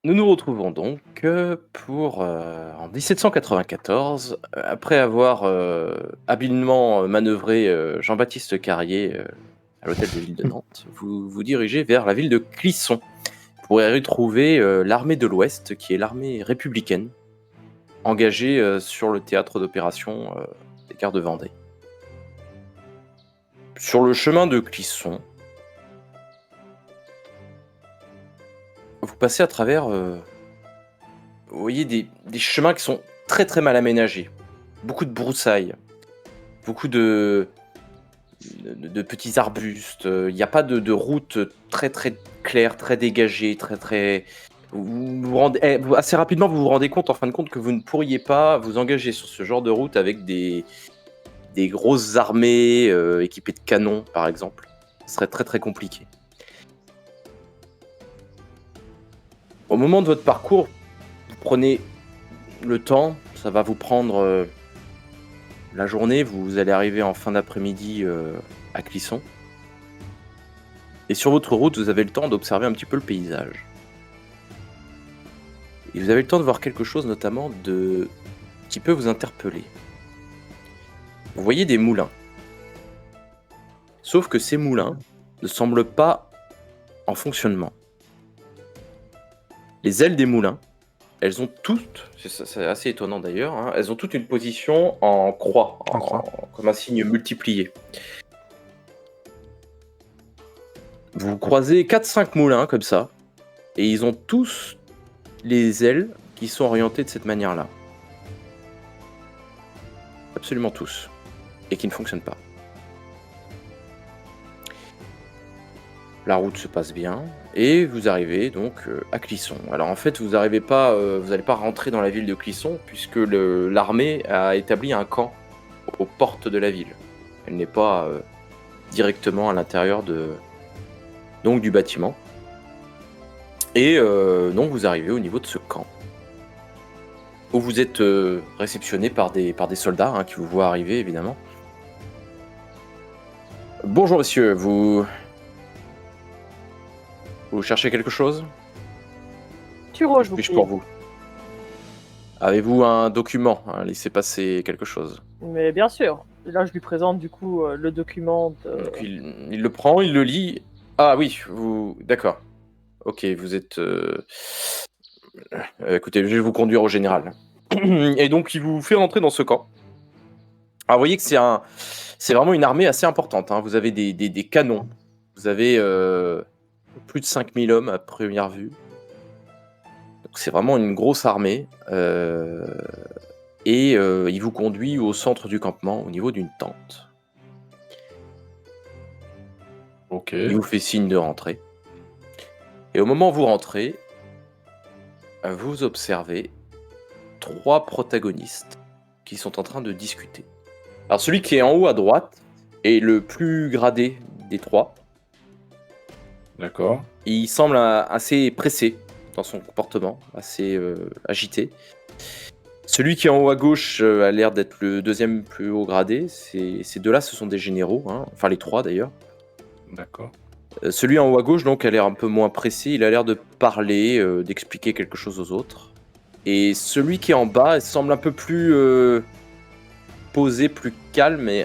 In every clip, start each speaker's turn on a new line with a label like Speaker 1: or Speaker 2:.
Speaker 1: Nous nous retrouvons donc en 1794, après avoir habilement manœuvré Jean-Baptiste Carrier à l'hôtel de ville de Nantes, vous vous dirigez vers la ville de Clisson pour y retrouver l'armée de l'Ouest, qui est l'armée républicaine, engagée sur le théâtre d'opération des guerres de Vendée. Sur le chemin de Clisson, vous passez à travers, vous voyez des chemins qui sont très très mal aménagés, beaucoup de broussailles, beaucoup de petits arbustes. Il n'y a pas de route très très claire, très dégagée, très très. Assez rapidement, vous vous rendez compte, en fin de compte, que vous ne pourriez pas vous engager sur ce genre de route avec des grosses armées équipées de canons, par exemple. Ce serait très très compliqué. Au moment de votre parcours, vous prenez le temps, ça va vous prendre la journée, vous allez arriver en fin d'après-midi à Clisson. Et sur votre route, vous avez le temps d'observer un petit peu le paysage. Et vous avez le temps de voir quelque chose notamment qui peut vous interpeller. Vous voyez des moulins. Sauf que ces moulins ne semblent pas en fonctionnement. Les ailes des moulins, elles ont toutes, c'est assez étonnant d'ailleurs, hein, elles ont toutes une position en croix, comme un signe multiplié. Vous croisez 4-5 moulins comme ça, et ils ont tous les ailes qui sont orientées de cette manière-là. Absolument tous. Et qui ne fonctionnent pas. La route se passe bien, et vous arrivez donc à Clisson. Alors en fait, vous n'allez pas rentrer dans la ville de Clisson, puisque l'armée a établi un camp aux portes de la ville. Elle n'est pas directement à l'intérieur du bâtiment. Et donc vous arrivez au niveau de ce camp, où vous êtes réceptionné par des soldats qui vous voient arriver, évidemment. Bonjour monsieur, vous cherchez quelque chose?
Speaker 2: Turo, je vous
Speaker 1: Puis-je
Speaker 2: prie.
Speaker 1: pour vous? Avez-vous un document, un laissez-passer quelque chose?
Speaker 2: Mais bien sûr. Là, je lui présente du coup le document de...
Speaker 1: Donc il le prend, il le lit. Ah oui, d'accord. Ok, vous êtes... écoutez, je vais vous conduire au général. Et donc il vous fait rentrer dans ce camp. Alors vous voyez que c'est vraiment une armée assez importante, hein. Vous avez des canons. Vous avez plus de 5000 hommes à première vue. Donc c'est vraiment une grosse armée. Et il vous conduit au centre du campement, au niveau d'une tente.
Speaker 3: Ok.
Speaker 1: Il vous fait signe de rentrer. Et au moment où vous rentrez, vous observez 3 protagonistes qui sont en train de discuter. Alors celui qui est en haut à droite est le plus gradé des 3.
Speaker 3: D'accord.
Speaker 1: Il semble assez pressé dans son comportement, assez agité. Celui qui est en haut à gauche a l'air d'être le deuxième plus haut gradé. Ces deux-là, ce sont des généraux, hein. Enfin les 3 d'ailleurs.
Speaker 3: D'accord.
Speaker 1: Celui en haut à gauche, donc, a l'air un peu moins pressé. Il a l'air de parler, d'expliquer quelque chose aux autres. Et celui qui est en bas, il semble un peu plus posé, plus calme, et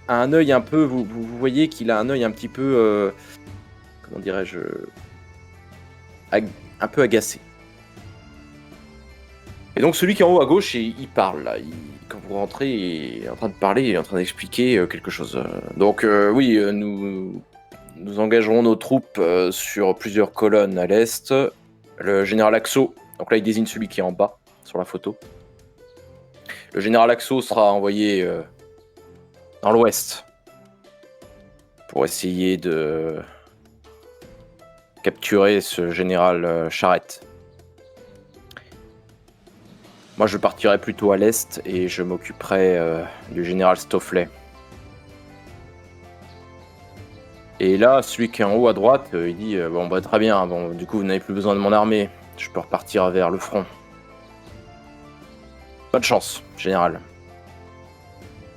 Speaker 1: a un œil un peu... Vous voyez qu'il a un œil un petit peu... comment dirais-je... un peu agacé. Et donc celui qui est en haut à gauche, il parle, là. Quand vous rentrez, il est en train de parler, il est en train d'expliquer quelque chose. Donc oui, nous engagerons nos troupes sur plusieurs colonnes à l'est. Le général Axo, donc là il désigne celui qui est en bas sur la photo. Le général Axo sera envoyé dans l'ouest pour essayer de capturer ce général Charette. Moi je partirai plutôt à l'est et je m'occuperai du général Stofflet. Et là, celui qui est en haut à droite, il dit bon bah très bien, bon du coup vous n'avez plus besoin de mon armée, je peux repartir vers le front. Bonne chance, général.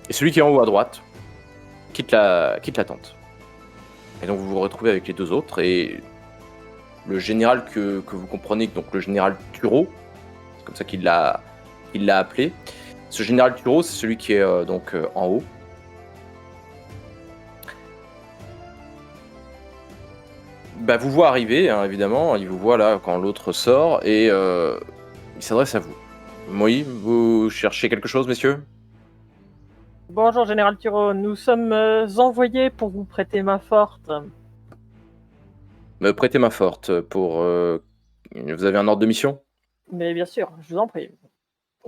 Speaker 1: Et celui qui est en haut à droite quitte la tente. Et donc vous vous retrouvez avec les deux autres et le général que vous comprenez, donc le général Turo, c'est comme ça qu'il l'a appelé. Ce général Turo, c'est celui qui est en haut. Bah, vous voit arriver, hein, évidemment, il vous voit là quand l'autre sort, et il s'adresse à vous. Oui, vous cherchez quelque chose, messieurs?
Speaker 2: Bonjour, Général Turo. Nous sommes envoyés pour vous prêter main forte.
Speaker 1: Me prêtez main forte pour... vous avez un ordre de mission?
Speaker 2: Mais bien sûr, je vous en prie.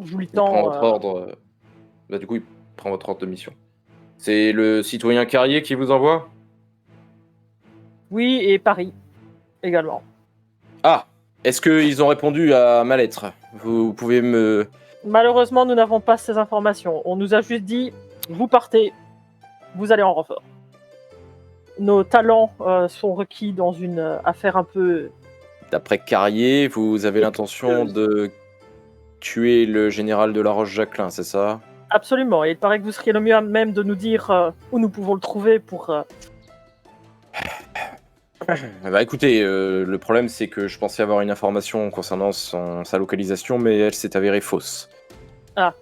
Speaker 2: Je vous le
Speaker 1: Il prend
Speaker 2: tends.
Speaker 1: votre ordre... Bah, du coup, il prend votre ordre de mission. C'est le citoyen Carrier qui vous envoie?
Speaker 2: Oui, et Paris également.
Speaker 1: Ah! Est-ce qu'ils ont répondu à ma lettre? Vous pouvez me...
Speaker 2: Malheureusement, nous n'avons pas ces informations. On nous a juste dit, vous partez, vous allez en renfort. Nos talents sont requis dans une affaire un peu...
Speaker 1: D'après Carrier, vous avez l'intention de tuer le général de la Roche-Jacquelin, c'est ça?
Speaker 2: Absolument, et il paraît que vous seriez le mieux à même de nous dire où nous pouvons le trouver pour...
Speaker 1: Bah écoutez, le problème c'est que je pensais avoir une information concernant sa localisation, mais elle s'est avérée fausse.
Speaker 2: Ah.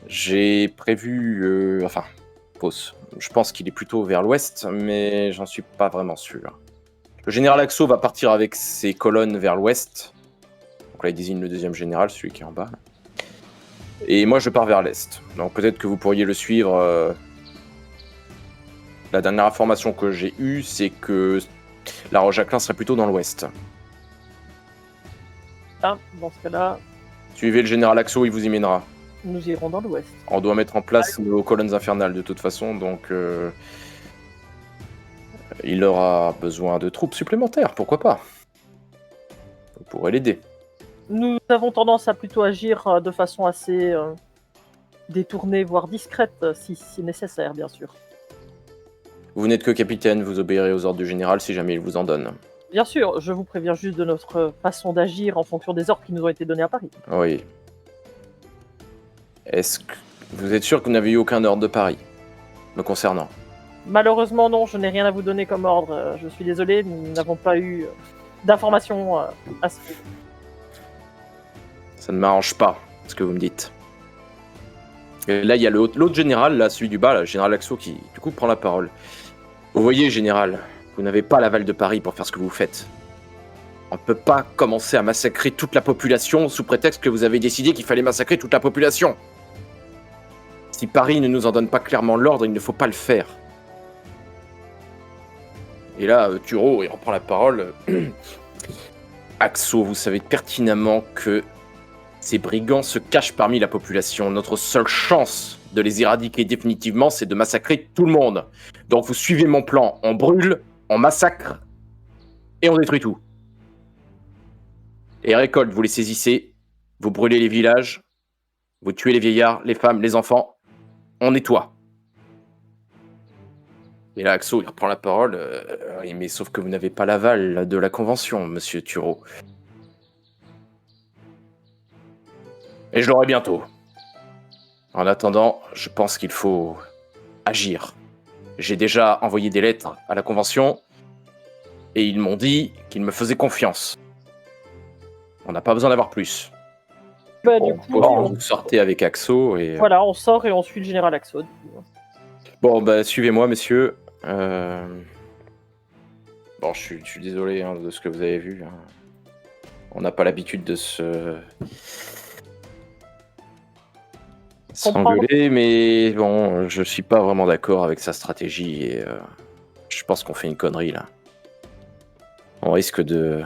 Speaker 1: J'ai prévu... enfin, fausse. Je pense qu'il est plutôt vers l'ouest, mais j'en suis pas vraiment sûr. Le général Axo va partir avec ses colonnes vers l'ouest. Donc là, il désigne le deuxième général, celui qui est en bas. Et moi, je pars vers l'est. Donc peut-être que vous pourriez le suivre. La dernière information que j'ai eue, c'est que la Roche-Jacquelin serait plutôt dans l'ouest.
Speaker 2: Ah, dans ce cas-là,
Speaker 1: Suivez le général Axo, il vous y mènera.
Speaker 2: nous irons dans l'ouest.
Speaker 1: On doit mettre en place nos colonnes infernales de toute façon, donc il aura besoin de troupes supplémentaires, pourquoi pas? Vous pourrez l'aider.
Speaker 2: Nous avons tendance à plutôt agir de façon assez détournée, voire discrète, si nécessaire, bien sûr.
Speaker 1: Vous n'êtes que capitaine, vous obéirez aux ordres du général si jamais il vous en donne.
Speaker 2: Bien sûr, je vous préviens juste de notre façon d'agir en fonction des ordres qui nous ont été donnés à Paris.
Speaker 1: Oui. Est-ce que vous êtes sûr que vous n'avez eu aucun ordre de Paris me concernant?
Speaker 2: Malheureusement, non, je n'ai rien à vous donner comme ordre. Je suis désolé, nous n'avons pas eu d'informations à ce sujet.
Speaker 1: Ça ne m'arrange pas, ce que vous me dites. Et là, il y a l'autre général, là, celui du bas, là, le général Axo, qui, du coup, prend la parole. Vous voyez, général, vous n'avez pas l'aval de Paris pour faire ce que vous faites. On ne peut pas commencer à massacrer toute la population sous prétexte que vous avez décidé qu'il fallait massacrer toute la population. Si Paris ne nous en donne pas clairement l'ordre, il ne faut pas le faire. Et là, Turo, il reprend la parole. Axo, vous savez pertinemment que ces brigands se cachent parmi la population. Notre seule chance de les éradiquer définitivement, c'est de massacrer tout le monde. Donc vous suivez mon plan. On brûle, on massacre, et on détruit tout. Les récoltes, vous les saisissez, vous brûlez les villages, vous tuez les vieillards, les femmes, les enfants, on nettoie. Et là, Axo, il reprend la parole. Oui, mais sauf que vous n'avez pas l'aval de la Convention, monsieur Turo. Et je l'aurai bientôt. En attendant, je pense qu'il faut agir. J'ai déjà envoyé des lettres à la Convention, et ils m'ont dit qu'ils me faisaient confiance. On n'a pas besoin d'avoir plus.
Speaker 2: Bah,
Speaker 1: Bon,
Speaker 2: du coup,
Speaker 1: vous sortez avec Axo et...
Speaker 2: voilà, on sort et on suit le général Axo.
Speaker 1: Bon, bah, suivez-moi, messieurs. Bon, je suis désolé de ce que vous avez vu. On n'a pas l'habitude de s'engueuler, mais bon, je suis pas vraiment d'accord avec sa stratégie et je pense qu'on fait une connerie, là. On risque de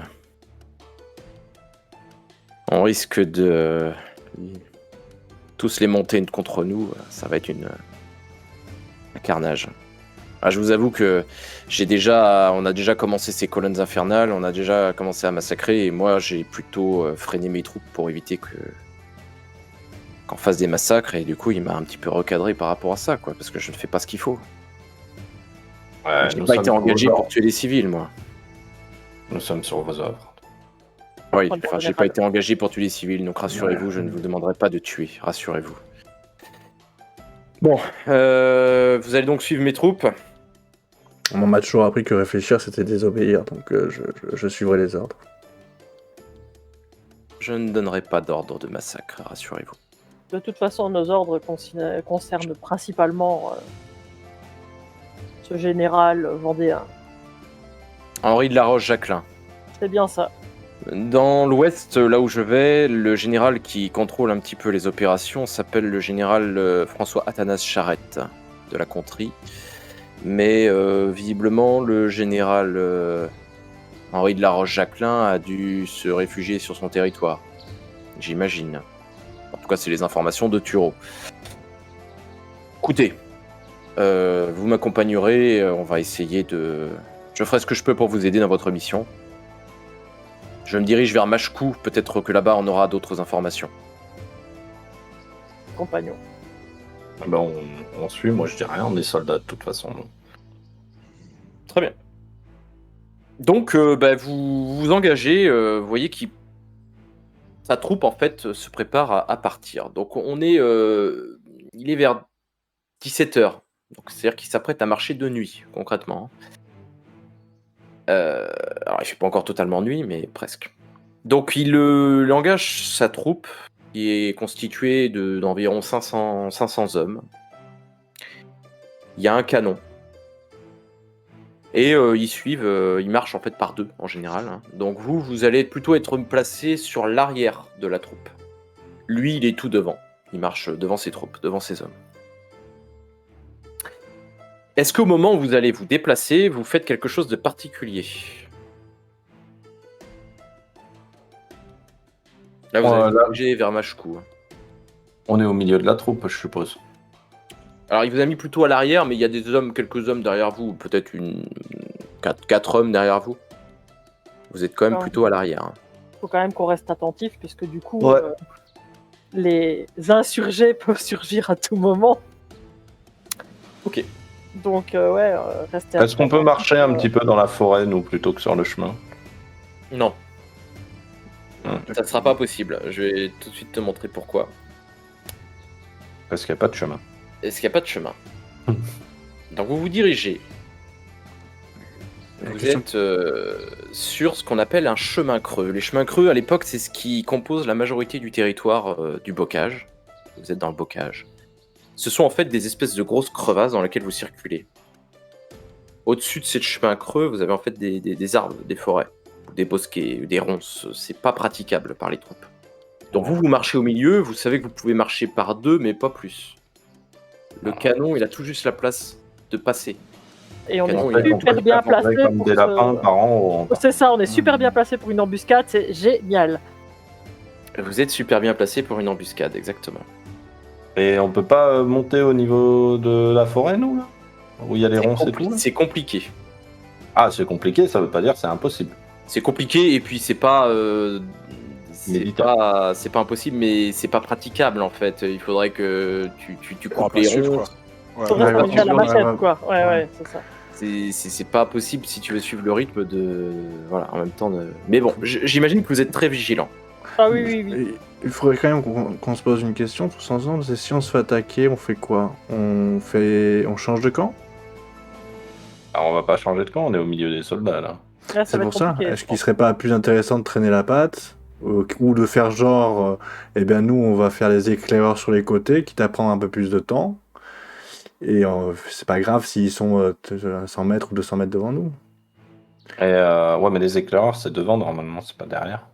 Speaker 1: tous les monter contre nous. Ça va être un carnage. Ah, je vous avoue que on a déjà commencé ces colonnes infernales, on a déjà commencé à massacrer, et moi j'ai plutôt freiné mes troupes pour éviter qu'on fasse des massacres, et du coup il m'a un petit peu recadré par rapport à ça, quoi, parce que je ne fais pas ce qu'il faut. J'ai pas été engagé pour tuer des civils, moi.
Speaker 3: Nous sommes sur vos ordres.
Speaker 1: Oui, enfin, j'ai pas été engagé pour tuer les civils, donc rassurez-vous, je ne vous demanderai pas de tuer, rassurez-vous. Bon, vous allez donc suivre mes troupes.
Speaker 4: On m'a toujours appris que réfléchir c'était désobéir, donc je suivrai les ordres.
Speaker 1: Je ne donnerai pas d'ordre de massacre, rassurez-vous.
Speaker 2: De toute façon, nos ordres concernent principalement ce général vendéen.
Speaker 1: Henri de la Roche-Jacquelin.
Speaker 2: C'est bien ça.
Speaker 1: Dans l'ouest, là où je vais, le général qui contrôle un petit peu les opérations s'appelle le général François Athanase Charette de la Contrie. Mais visiblement, le général Henri de la Roche-Jacquelin a dû se réfugier sur son territoire. J'imagine. En tout cas, c'est les informations de Thureau. Écoutez, vous m'accompagnerez, on va essayer de... Je ferai ce que je peux pour vous aider dans votre mission. Je me dirige vers Machkou, peut-être que là-bas on aura d'autres informations.
Speaker 2: Compagnon.
Speaker 3: Ben, on suit, moi je dis rien, on est soldats de toute façon.
Speaker 1: Très bien. Donc vous vous engagez, vous voyez sa troupe en fait se prépare à partir. Donc il est vers 17h. Donc c'est-à-dire qu'il s'apprête à marcher de nuit, concrètement. Alors il fait pas encore totalement nuit, mais presque. Donc il engage sa troupe, qui est constituée d'environ 500 hommes. Il y a un canon. Et ils marchent en fait par deux en général. Hein. Donc vous allez plutôt être placé sur l'arrière de la troupe. Lui, il est tout devant. Il marche devant ses troupes, devant ses hommes. Est-ce qu'au moment où vous allez vous déplacer, vous faites quelque chose de particulier ? Là, vous allez vous diriger vers Machkou.
Speaker 3: On est au milieu de la troupe, je suppose.
Speaker 1: Alors, il vous a mis plutôt à l'arrière, mais il y a quelques hommes derrière vous, peut-être 4 hommes derrière vous. Vous êtes quand même plutôt à l'arrière. Hein.
Speaker 2: Faut quand même qu'on reste attentif, puisque du coup,
Speaker 4: Ouais.
Speaker 2: Les insurgés peuvent surgir à tout moment.
Speaker 1: Ok.
Speaker 2: Donc, restez
Speaker 3: Est-ce qu'on peut marcher un petit peu dans la forêt, nous, plutôt que sur le chemin ?
Speaker 1: Non. Ça ne sera pas possible. Je vais tout de suite te montrer pourquoi.
Speaker 3: Parce qu'il n'y a pas de chemin.
Speaker 1: Est-ce qu'il n'y a pas de chemin ? Donc vous vous dirigez. Vous êtes sur ce qu'on appelle un chemin creux. Les chemins creux, à l'époque, c'est ce qui compose la majorité du territoire du bocage. Vous êtes dans le bocage. Ce sont en fait des espèces de grosses crevasses dans lesquelles vous circulez. Au-dessus de ces chemins creux, vous avez en fait des arbres, des forêts, des bosquets, des ronces. C'est pas praticable par les troupes. Donc vous marchez au milieu, vous savez que vous pouvez marcher par deux, mais pas plus. Le canon, il a tout juste la place de passer.
Speaker 2: Et on
Speaker 1: Canon,
Speaker 2: est super bien placé
Speaker 3: Comme
Speaker 2: pour
Speaker 3: des lapins par an.
Speaker 2: C'est ça, on est super bien placé pour une embuscade, c'est génial.
Speaker 1: Vous êtes super bien placé pour une embuscade, exactement.
Speaker 3: Et on peut pas monter au niveau de la forêt, nous, là ? Où il y a les ronces et tout là ?
Speaker 1: C'est compliqué.
Speaker 3: Ah, c'est compliqué, ça veut pas dire c'est impossible.
Speaker 1: C'est compliqué et puis c'est pas
Speaker 3: Méditable.
Speaker 1: c'est pas impossible, mais c'est pas praticable en fait. Il faudrait que tu
Speaker 5: On va
Speaker 1: coupes
Speaker 5: pas
Speaker 1: les
Speaker 5: suivre,
Speaker 1: ronces.
Speaker 5: quoi. Ouais,
Speaker 2: Faudrait
Speaker 4: ouais,
Speaker 2: s'arrêter à la
Speaker 4: ouais,
Speaker 2: machette,
Speaker 4: ouais.
Speaker 2: quoi. Ouais, c'est ça.
Speaker 1: C'est pas possible si tu veux suivre le rythme de voilà en même temps de... Mais bon, j'imagine que vous êtes très vigilant.
Speaker 2: Ah oui.
Speaker 4: Et il faudrait quand même qu'on se pose une question tous ensemble, c'est si on se fait attaquer, on fait quoi ? On change de camp ?
Speaker 3: Alors, on va pas changer de camp, on est au milieu des soldats, là.
Speaker 2: Là, ça
Speaker 4: C'est
Speaker 2: va
Speaker 4: pour
Speaker 2: être
Speaker 4: ça.
Speaker 2: compliqué,
Speaker 4: Est-ce
Speaker 2: je
Speaker 4: qu'il
Speaker 2: pense.
Speaker 4: serait pas plus intéressant de traîner la patte ou de faire genre, eh bien nous on va faire les éclaireurs sur les côtés, quitte à prendre un peu plus de temps. Et c'est pas grave s'ils sont 100 mètres ou 200 mètres devant nous.
Speaker 3: Et ouais, mais les éclaireurs, c'est devant, normalement, c'est pas derrière.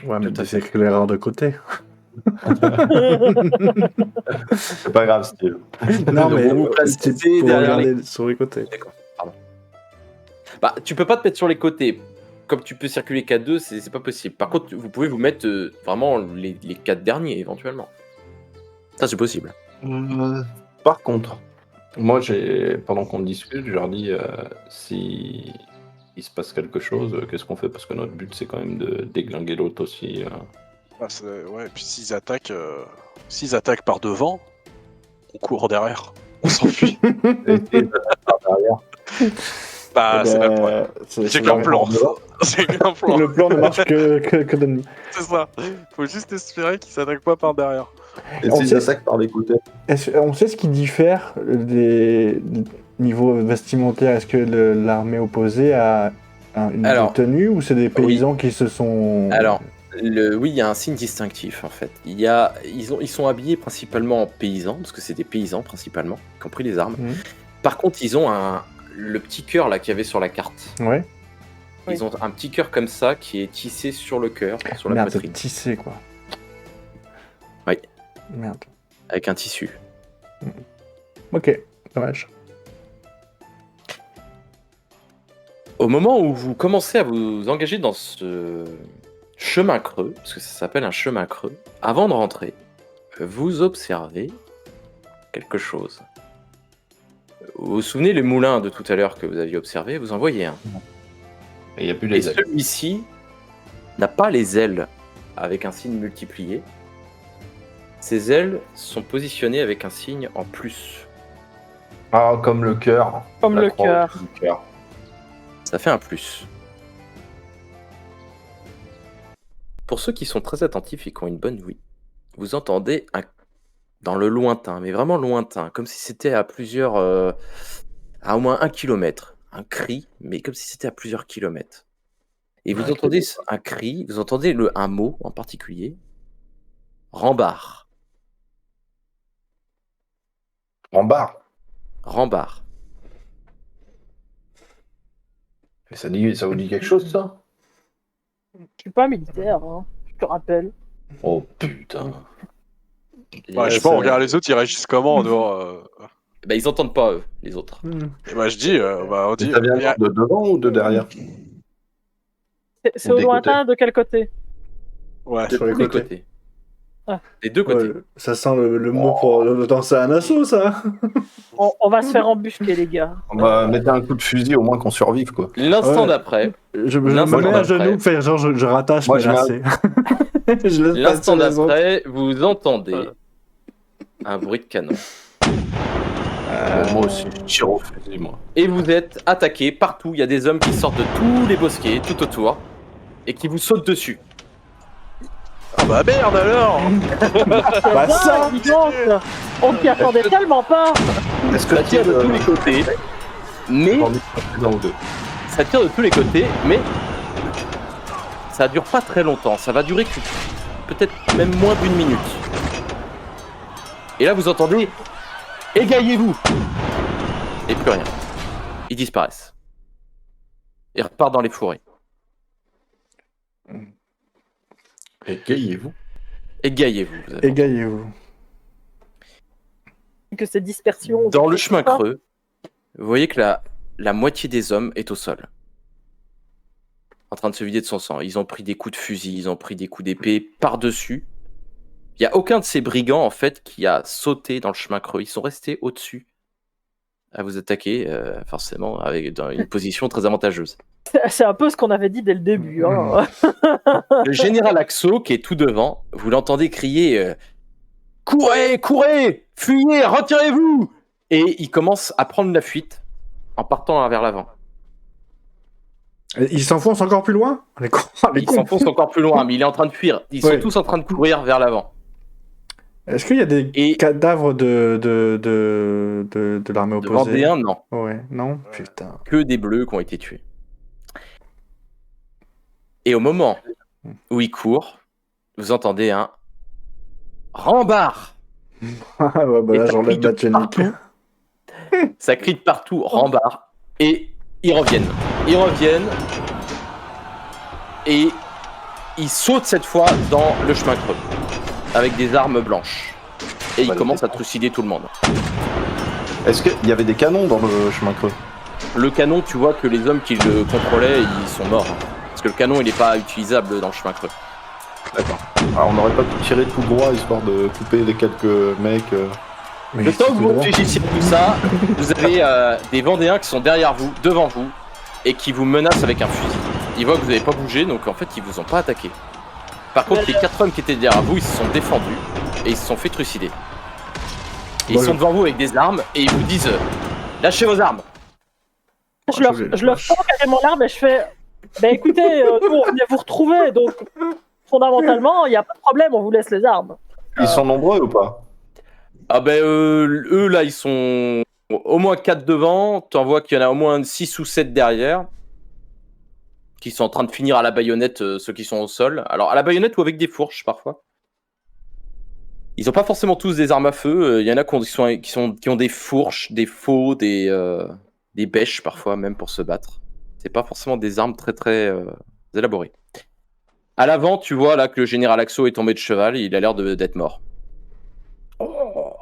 Speaker 4: Ouais, mais
Speaker 1: Tout à
Speaker 4: des éclaireurs de côté.
Speaker 3: C'est pas grave, Steve.
Speaker 4: Non,
Speaker 1: Donc,
Speaker 4: mais
Speaker 1: vous vous placez
Speaker 4: c'est pour
Speaker 1: derrière
Speaker 4: regarder sur les côtés.
Speaker 1: D'accord, pardon. Bah, tu peux pas te mettre sur les côtés. Comme tu peux circuler qu'à deux, c'est pas possible. Par contre, vous pouvez vous mettre vraiment les 4 derniers, éventuellement. Ça, c'est possible.
Speaker 3: Par contre, moi, pendant qu'on discute, je leur dis si il se passe quelque chose, qu'est-ce qu'on fait ? Parce que notre but, c'est quand même de déglinguer l'autre aussi.
Speaker 5: Ah, ouais, et puis s'ils attaquent par devant, on court derrière. On s'enfuit. Bah, c'est notre plan. C'est qu'un plan. C'est qu'un plan.
Speaker 4: Le plan ne marche que de nuit.
Speaker 5: C'est ça. Faut juste espérer qu'ils s'attaquent pas par derrière.
Speaker 3: Et
Speaker 4: On
Speaker 3: s'ils
Speaker 4: sait-
Speaker 3: attaquent par les côtés ?
Speaker 4: On sait ce qui diffère des niveaux vestimentaires. Est-ce que l'armée opposée a une
Speaker 1: Alors,
Speaker 4: tenue ou c'est des paysans qui se sont...
Speaker 1: Alors, Oui, il y a un signe distinctif en fait. Ils sont habillés principalement en paysans, parce que c'est des paysans principalement, y compris les armes.
Speaker 4: Mhm.
Speaker 1: Par contre, ils ont le petit cœur là qu'il y avait sur la carte.
Speaker 4: Ouais.
Speaker 2: Oui.
Speaker 1: Ils ont un petit cœur comme ça qui est tissé sur le cœur, sur la
Speaker 4: Merde, c'est
Speaker 1: poitrine,
Speaker 4: tissé, quoi.
Speaker 1: Oui.
Speaker 4: Merde.
Speaker 1: avec un tissu.
Speaker 4: Ok, dommage.
Speaker 1: Au moment où vous commencez à vous engager dans ce chemin creux, parce que ça s'appelle un chemin creux, avant de rentrer, vous observez quelque chose. Vous vous souvenez les moulins de tout à l'heure que vous aviez observé, vous en voyez un.
Speaker 3: Et il n'y a plus
Speaker 1: Et
Speaker 3: les ailes.
Speaker 1: celui-ci n'a pas les ailes avec un signe multiplié. Ses ailes sont positionnées avec un signe en plus.
Speaker 3: Ah, comme le cœur.
Speaker 2: Comme
Speaker 3: La
Speaker 2: le
Speaker 3: croix
Speaker 2: cœur.
Speaker 3: au-dessus du cœur.
Speaker 1: Ça fait un plus. Pour ceux qui sont très attentifs et qui ont une bonne ouïe, vous entendez dans le lointain, mais vraiment lointain, comme si c'était à plusieurs, à au moins 1 kilomètre, un cri, mais comme si c'était à plusieurs kilomètres. Et vous entendez un cri, vous entendez un mot en particulier, Rambar.
Speaker 3: Rambar.
Speaker 1: Rambar.
Speaker 3: Et ça vous dit quelque chose, ça?
Speaker 2: Je suis pas militaire, hein, je te rappelle.
Speaker 3: Oh putain.
Speaker 5: Ouais, je sais pas, on regarde les autres, ils réagissent comment en dehors.
Speaker 1: Bah, ils entendent pas, eux, les autres.
Speaker 5: Et bah, je dis, on dit.
Speaker 3: Ça vient de devant ou de derrière?
Speaker 2: C'est
Speaker 3: Ou
Speaker 2: au
Speaker 3: des
Speaker 2: lointain de quel côté?
Speaker 5: Ouais.
Speaker 1: De
Speaker 4: Sur les
Speaker 1: tous les
Speaker 4: côtés.
Speaker 1: côtés.
Speaker 2: Ah.
Speaker 1: Des deux côtés.
Speaker 4: Ouais, ça sent le mot pour danser un assaut, ça.
Speaker 2: On va se faire embusquer, les gars.
Speaker 3: On va mettre un coup de fusil, au moins qu'on survive, quoi.
Speaker 1: L'instant
Speaker 4: Ouais.
Speaker 1: d'après,
Speaker 4: Je me
Speaker 1: L'instant
Speaker 4: mets à
Speaker 1: d'après.
Speaker 4: genoux, faire genre je rattache,
Speaker 3: Moi,
Speaker 4: mais
Speaker 3: je
Speaker 4: là,
Speaker 3: mets
Speaker 4: c'est... je laisse
Speaker 1: l'instant
Speaker 4: passer les autres.
Speaker 1: d'après, vous entendez un bruit de canon.
Speaker 3: Moi aussi, je tire au fusil, moi.
Speaker 1: Et vous êtes attaqué partout. Il y a des hommes qui sortent de tous les bosquets, tout autour, et qui vous sautent dessus.
Speaker 5: Ah bah merde alors.
Speaker 4: Bah ça
Speaker 2: dis donc, on s'y attendait tellement pas.
Speaker 3: Est-ce que
Speaker 1: Ça tire de tous les côtés, mais
Speaker 3: un ou deux.
Speaker 1: ça tire de tous les côtés, mais ça dure pas très longtemps. Ça va durer peut-être même moins d'1 minute. Et là, vous entendez « Égaillez-vous !» Et plus rien. Ils disparaissent. Ils repartent dans les fourrés.
Speaker 3: Égayez-vous.
Speaker 1: Égaillez-vous. vous avez
Speaker 4: Égaillez-vous.
Speaker 2: Que ces dispersions.
Speaker 1: Dans le chemin creux, vous voyez que la moitié des hommes est au sol. En train de se vider de son sang. Ils ont pris des coups de fusil, ils ont pris des coups d'épée par-dessus. Il n'y a aucun de ces brigands, en fait, qui a sauté dans le chemin creux. Ils sont restés au-dessus à vous attaquer, forcément, dans une position très avantageuse.
Speaker 2: C'est un peu ce qu'on avait dit dès le début. Hein.
Speaker 1: Le général Axo, qui est tout devant, vous l'entendez crier Courez, courez, fuyez, retirez-vous !» Et il commence à prendre la fuite en partant vers l'avant.
Speaker 4: Il s'enfonce encore plus loin?
Speaker 1: Il s'enfonce encore plus loin, mais il est en train de fuir. Ils sont
Speaker 4: Ouais.
Speaker 1: tous en train de courir vers l'avant.
Speaker 4: Est-ce qu'il y a des
Speaker 1: Et
Speaker 4: cadavres de l'armée
Speaker 1: de
Speaker 4: opposée?
Speaker 1: Vendéens, non.
Speaker 4: Ouais, non? Putain.
Speaker 1: Que des bleus qui ont été tués. Et au moment où il court, vous entendez un Rambar.
Speaker 4: Ah ouais, bah
Speaker 1: Et
Speaker 4: là,
Speaker 1: ça
Speaker 4: j'enlève
Speaker 1: crie de
Speaker 4: ma tunique.
Speaker 1: partout. Ça crie de partout, Rambar. Et ils reviennent. Ils reviennent. Et ils sautent cette fois dans le chemin creux. Avec des armes blanches. Et ils commencent à trucider tout le monde.
Speaker 3: Est-ce qu'il y avait des canons dans le chemin creux?
Speaker 1: Le canon, tu vois que les hommes qui le contrôlaient, ils sont morts. Parce que le canon, il n'est pas utilisable dans le chemin creux.
Speaker 3: D'accord. Alors on n'aurait pas pu tirer tout droit histoire de couper les quelques mecs.
Speaker 4: Mais
Speaker 1: Le temps que
Speaker 4: c'est
Speaker 1: vous
Speaker 4: tout droit.
Speaker 1: réfléchissiez à tout ça, vous avez des Vendéens qui sont derrière vous, devant vous, et qui vous menacent avec un fusil. Ils voient que vous n'avez pas bougé, donc en fait, ils vous ont pas attaqué. Par contre, les 4 hommes qui étaient derrière vous, ils se sont défendus, et ils se sont fait trucider. Et ils sont devant vous avec des armes, et ils vous disent lâchez vos armes.
Speaker 2: Je leur tends carrément l'arme et je fais bah écoutez, nous on venait vous retrouver, donc fondamentalement, il n'y a pas de problème, on vous laisse les armes.
Speaker 3: Ils sont nombreux ou pas?
Speaker 1: Ah ben, eux, là, ils sont au moins 4 devant, t'en vois qu'il y en a au moins 6 ou 7 derrière. qui sont en train de finir à la baïonnette, ceux qui sont au sol. Alors à la baïonnette ou avec des fourches parfois. Ils n'ont pas forcément tous des armes à feu. Il y en a qui ont des fourches, des faux, des bêches parfois même pour se battre. C'est pas forcément des armes très très élaborées. À l'avant, tu vois là que le général Axo est tombé de cheval. Il a l'air d'être mort. Oh.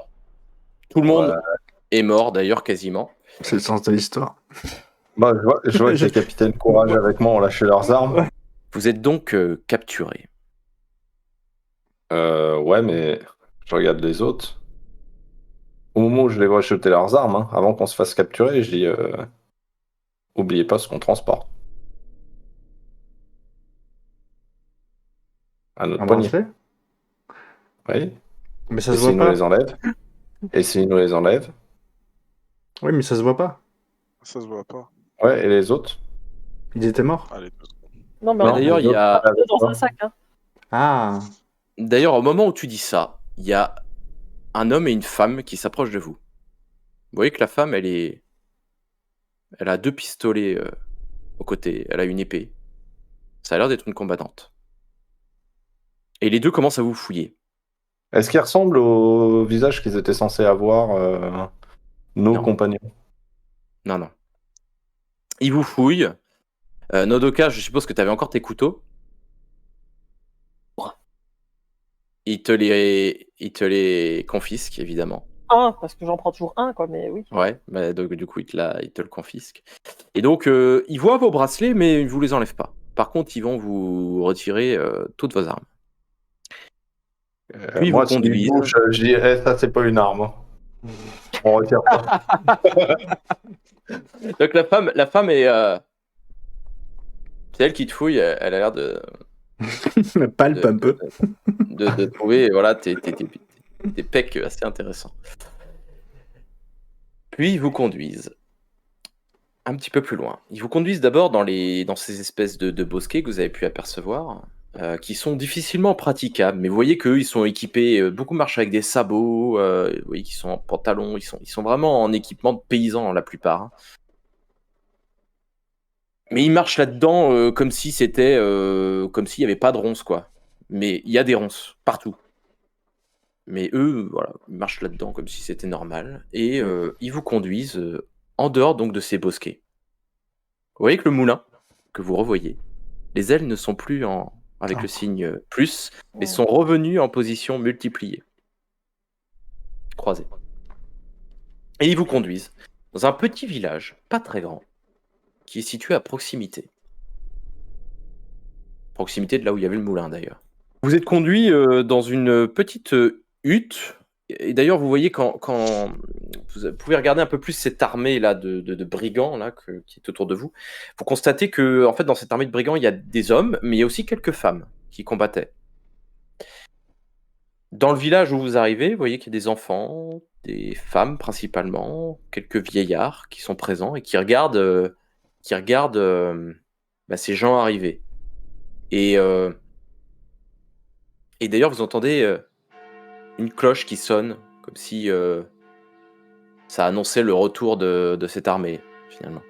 Speaker 1: Tout le monde est mort d'ailleurs quasiment.
Speaker 4: C'est le sens de l'histoire.
Speaker 3: Bah, je vois que les capitaines Courage avec moi ont lâché leurs armes.
Speaker 1: Vous êtes donc capturés.
Speaker 3: Ouais, mais je regarde les autres. Au moment où je les vois jeter leurs armes, hein, avant qu'on se fasse capturer, je dis oubliez pas ce qu'on transporte. À notre
Speaker 4: Un
Speaker 3: poignet.
Speaker 4: bracelet?
Speaker 3: Oui.
Speaker 4: Mais ça
Speaker 3: Et
Speaker 4: se voit
Speaker 3: s'ils nous
Speaker 4: pas.
Speaker 3: les enlèvent. Et s'ils nous les enlèvent.
Speaker 4: Oui, mais ça se voit pas.
Speaker 5: Ça se voit pas.
Speaker 3: Ouais, et les autres.
Speaker 4: Ils étaient morts.
Speaker 5: Allez,
Speaker 2: Non, mais
Speaker 3: Non,
Speaker 2: on
Speaker 1: D'ailleurs,
Speaker 3: les
Speaker 1: il y a.
Speaker 3: autres,
Speaker 2: est dans un sac. Hein.
Speaker 4: Ah.
Speaker 1: D'ailleurs, au moment où tu dis ça, il y a un homme et une femme qui s'approchent de vous. Vous voyez que la femme, elle a 2 pistolets au côté. Elle a une épée. Ça a l'air d'être une combattante. Et les deux commencent à vous fouiller.
Speaker 3: Est-ce qu'ils ressemblent au visage qu'ils étaient censés avoir nos
Speaker 1: Non.
Speaker 3: compagnons?
Speaker 1: Non, non. Ils vous fouillent. Nodoka, je suppose que tu avais encore tes couteaux. Ils te les confisquent, évidemment.
Speaker 2: Un, parce que j'en prends toujours un, quoi, mais oui.
Speaker 1: Ouais, bah, donc, du coup, ils te le confisquent. Et donc, ils voient vos bracelets, mais ils ne vous les enlèvent pas. Par contre, ils vont vous retirer toutes vos armes. Puis ils
Speaker 3: Moi,
Speaker 1: vous
Speaker 3: s'ils
Speaker 1: conduisent.
Speaker 3: bougent, je dis ça, c'est pas une arme. Hein. On retire pas.
Speaker 1: Donc la femme est... c'est elle qui te fouille, elle a l'air de
Speaker 4: Palpe un peu.
Speaker 1: trouver voilà, tes pecs assez intéressants. Puis ils vous conduisent un petit peu plus loin. Ils vous conduisent d'abord dans ces espèces de bosquets que vous avez pu apercevoir, qui sont difficilement praticables. Mais vous voyez qu'eux, ils sont équipés, beaucoup marchent avec des sabots, vous voyez qu'ils sont en pantalon, ils sont vraiment en équipement de paysans la plupart. Hein. Mais ils marchent là-dedans comme si c'était, comme s'il n'y avait pas de ronces, quoi. Mais il y a des ronces partout. Mais eux, voilà, ils marchent là-dedans comme si c'était normal. Et ils vous conduisent en dehors donc de ces bosquets. Vous voyez que le moulin que vous revoyez, les ailes ne sont plus avec le signe plus, mais sont revenues en position multipliée, croisée. Et ils vous conduisent dans un petit village, pas très grand, qui est situé à proximité. Proximité de là où il y avait le moulin d'ailleurs. Vous êtes conduit dans une petite hutte. Et d'ailleurs, vous voyez quand vous pouvez regarder un peu plus cette armée là de brigands là qui est autour de vous, vous constatez que en fait dans cette armée de brigands il y a des hommes, mais il y a aussi quelques femmes qui combattaient. Dans le village où vous arrivez, vous voyez qu'il y a des enfants, des femmes principalement, quelques vieillards qui sont présents et qui regardent ces gens arriver. Et d'ailleurs, vous entendez une cloche qui sonne, comme si ça annonçait le retour de cette armée, finalement.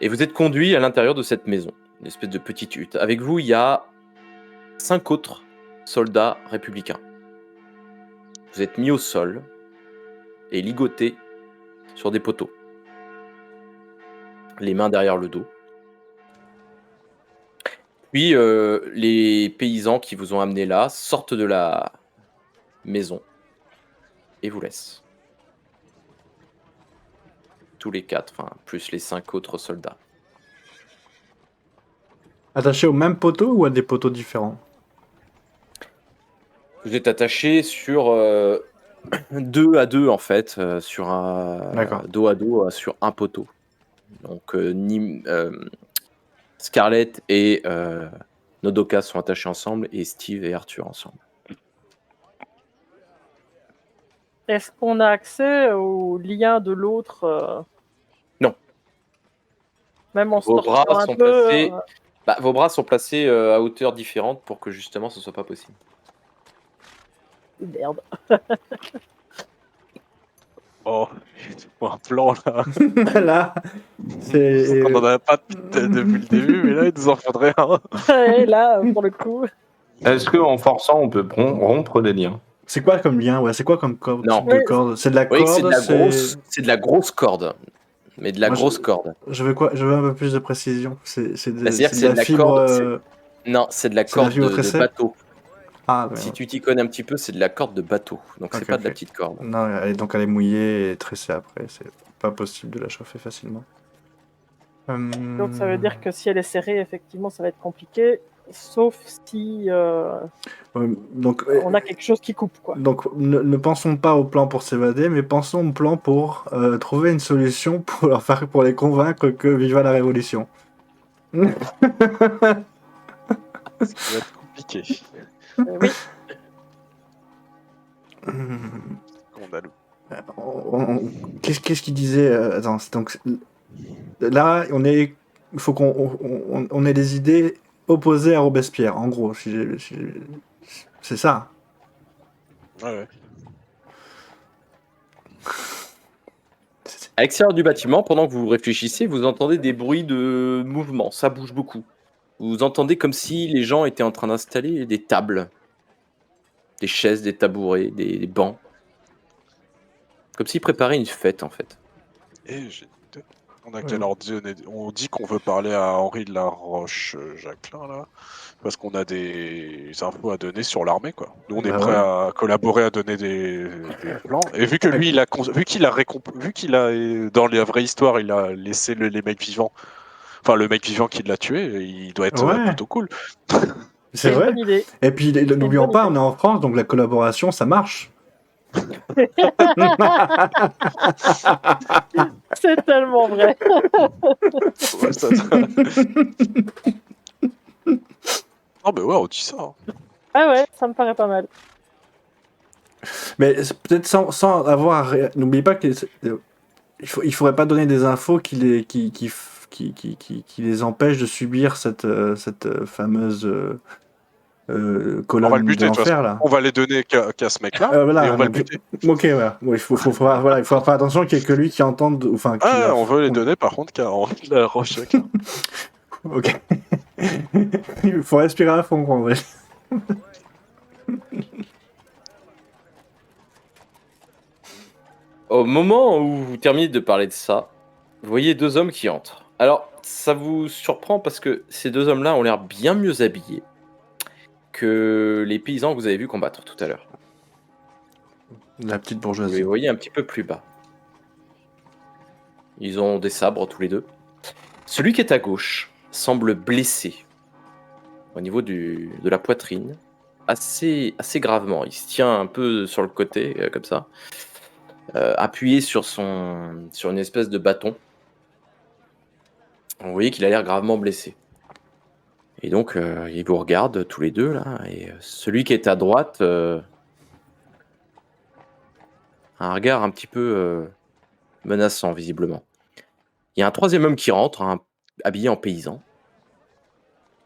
Speaker 1: Et vous êtes conduit à l'intérieur de cette maison, une espèce de petite hutte. Avec vous, il y a 5 autres soldats républicains. Vous êtes mis au sol et ligotés sur des poteaux, les mains derrière le dos. Puis les paysans qui vous ont amené là sortent de la maison et vous laissent. Tous les 4, plus les 5 autres soldats.
Speaker 4: Attaché au même poteau ou à des poteaux différents?
Speaker 1: Vous êtes attaché sur 2 à 2 en fait, sur dos à dos sur un poteau. Donc Scarlett et Nodoka sont attachés ensemble et Steve et Arthur ensemble.
Speaker 2: Est-ce qu'on a accès au lien de l'autre
Speaker 1: Non.
Speaker 2: Même en se
Speaker 1: Vos bras
Speaker 2: tortillant un
Speaker 1: sont
Speaker 2: peu,
Speaker 1: placés. Vos bras sont placés à hauteur différente pour que justement ce soit pas possible.
Speaker 2: Merde.
Speaker 5: Oh, un plan là.
Speaker 4: Là, c'est.
Speaker 5: On n'en a pas depuis le début, mais là, il nous en faudrait un.
Speaker 2: Et là, pour le coup,
Speaker 3: Est-ce qu'en forçant, on peut rompre des liens?
Speaker 4: C'est quoi comme lien? Ouais, c'est quoi comme
Speaker 1: Non.
Speaker 4: type de corde? C'est de la
Speaker 1: Vous voyez que
Speaker 4: corde,
Speaker 1: c'est de la grosse corde. Mais de la
Speaker 4: Moi,
Speaker 1: grosse corde.
Speaker 4: Je veux quoi? Je veux un peu plus de précision. C'est
Speaker 1: C'est-à-dire que
Speaker 4: de la fibre.
Speaker 1: corde. Non, c'est de la
Speaker 4: C'est de la
Speaker 1: corde
Speaker 4: fibre
Speaker 1: de
Speaker 4: tressée
Speaker 1: bateau.
Speaker 4: Ah,
Speaker 1: Si tu t'y connais un petit peu, c'est de la corde de bateau. Donc c'est
Speaker 4: Ok,
Speaker 1: pas de la
Speaker 4: ok.
Speaker 1: petite corde.
Speaker 4: Non, donc elle est mouillée et tressée après. C'est pas possible de la chauffer facilement.
Speaker 2: donc ça veut dire que si elle est serrée, effectivement, ça va être compliqué. Sauf si
Speaker 4: Donc,
Speaker 2: on a quelque chose qui coupe, quoi.
Speaker 4: donc ne pensons pas au plan pour s'évader, mais pensons au plan pour trouver une solution pour les convaincre que viva la révolution.
Speaker 5: Ça va être compliqué.
Speaker 2: Oui,
Speaker 5: Scandaleux.
Speaker 4: Qu'est-ce qu'il disait attends, donc là, il faut qu'on ait des idées opposées à Robespierre, en gros. C'est ça.
Speaker 5: Ouais.
Speaker 1: À l'extérieur du bâtiment, pendant que vous réfléchissez, vous entendez des bruits de mouvement. Ça bouge beaucoup. Vous entendez comme si les gens étaient en train d'installer des tables, des chaises, des tabourets, des bancs. Comme s'ils préparaient une fête, en fait.
Speaker 5: Et on a quel ordre? On dit qu'on veut parler à Henri de la Roche-Jacquelin, là, parce qu'on a des infos à donner sur l'armée, quoi. Nous, on est
Speaker 4: Bah
Speaker 5: prêt
Speaker 4: ouais.
Speaker 5: à collaborer, à donner des plans. Et vu que lui, vu qu'il a, dans la vraie histoire, il a laissé les mecs vivants, enfin, le mec vivant qui l'a tué, il doit être
Speaker 4: Ouais.
Speaker 5: plutôt cool.
Speaker 4: C'est
Speaker 2: une
Speaker 4: vrai.
Speaker 2: bonne idée.
Speaker 4: Et puis, n'oublions pas, on est en France, donc la collaboration, ça marche.
Speaker 2: C'est tellement vrai.
Speaker 5: Ouais, Non, mais ouais, on dit ça. Hein.
Speaker 2: Ah ouais, ça me paraît pas mal.
Speaker 4: Mais peut-être sans avoir. N'oublie pas qu'il faudrait pas donner des infos qui les empêchent de subir cette fameuse colonne
Speaker 5: On va le buter,
Speaker 4: de
Speaker 5: de toute
Speaker 4: l'enfer
Speaker 5: façon.
Speaker 4: là.
Speaker 5: On va les donner qu'à ce mec-là,
Speaker 4: Voilà,
Speaker 5: et on va le
Speaker 4: donc,
Speaker 5: buter.
Speaker 4: ok, voilà. Bon, il faut faire attention qu'il y ait que lui qui entende. Enfin,
Speaker 5: Ah, on veut les donner, par contre, qu'à Henri de la Roche-Jacquelin.
Speaker 4: Ok. Il faut respirer à fond, en vrai.
Speaker 1: Au moment où vous terminez de parler de ça, vous voyez deux hommes qui entrent. Alors, ça vous surprend parce que ces deux hommes-là ont l'air bien mieux habillés que les paysans que vous avez vus combattre tout à l'heure.
Speaker 4: La petite
Speaker 1: Vous
Speaker 4: bourgeoisie.
Speaker 1: les voyez un petit peu plus bas. Ils ont des sabres tous les deux. Celui qui est à gauche semble blessé au niveau de la poitrine, assez gravement. Il se tient un peu sur le côté, comme ça, appuyé sur une espèce de bâton. Vous voyez qu'il a l'air gravement blessé. Et donc, ils vous regardent tous les deux, là, et celui qui est à droite a un regard un petit peu menaçant, visiblement. Il y a un troisième homme qui rentre, habillé en paysan.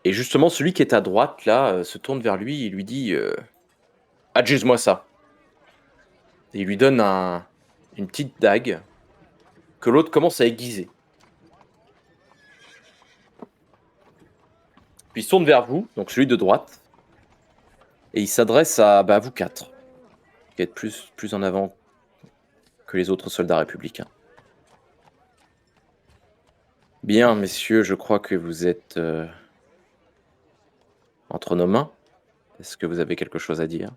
Speaker 1: Et justement, celui qui est à droite, là, se tourne vers lui et lui dit « Adjuse-moi ça !» Et il lui donne une petite dague que l'autre commence à aiguiser. Puis il se tourne vers vous, donc celui de droite, et il s'adresse à vous quatre, qui êtes plus en avant que les autres soldats républicains. Bien, messieurs, je crois que vous êtes entre nos mains. Est-ce que vous avez quelque chose à dire?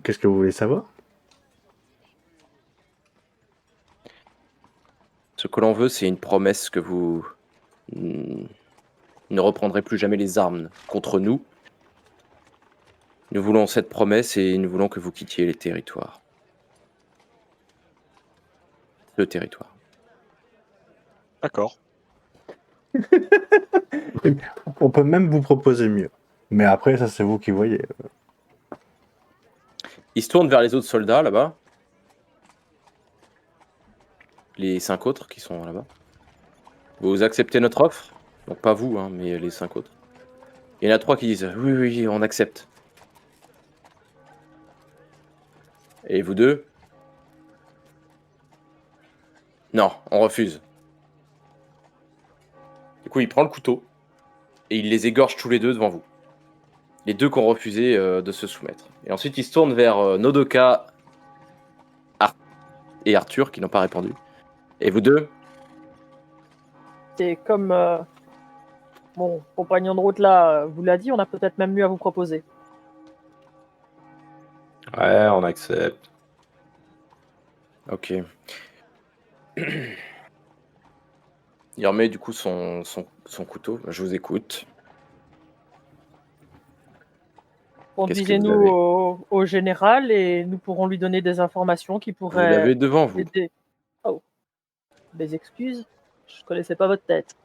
Speaker 4: Qu'est-ce que vous voulez savoir?
Speaker 1: Ce que l'on veut, c'est une promesse que vous ne reprendrez plus jamais les armes contre nous. Nous voulons cette promesse et nous voulons que vous quittiez les territoires. Le territoire.
Speaker 5: D'accord.
Speaker 4: On peut même vous proposer mieux. Mais après, ça, c'est vous qui voyez.
Speaker 1: Il se tourne vers les autres soldats, là-bas. Les 5 autres qui sont là-bas. Vous acceptez notre offre? Donc pas vous, hein, mais les 5 autres. Il y en a 3 qui disent « Oui, on accepte. » Et vous deux? Non, on refuse. Du coup, il prend le couteau et il les égorge tous les deux devant vous. Les deux qui ont refusé de se soumettre. Et ensuite, il se tourne vers Nodoka et Arthur, qui n'ont pas répondu. Et vous deux?
Speaker 2: C'est comme mon compagnon de route là vous l'a dit, on a peut-être même mieux à vous proposer.
Speaker 3: Ouais, on accepte.
Speaker 1: Ok. Il remet du coup son couteau. Je vous écoute.
Speaker 2: Conduisez-nous
Speaker 1: avez
Speaker 2: au général et nous pourrons lui donner des informations qui
Speaker 1: Vous
Speaker 2: pourraient
Speaker 1: l'avez devant vous.
Speaker 2: aider. Oh, des excuses. Je connaissais pas votre tête.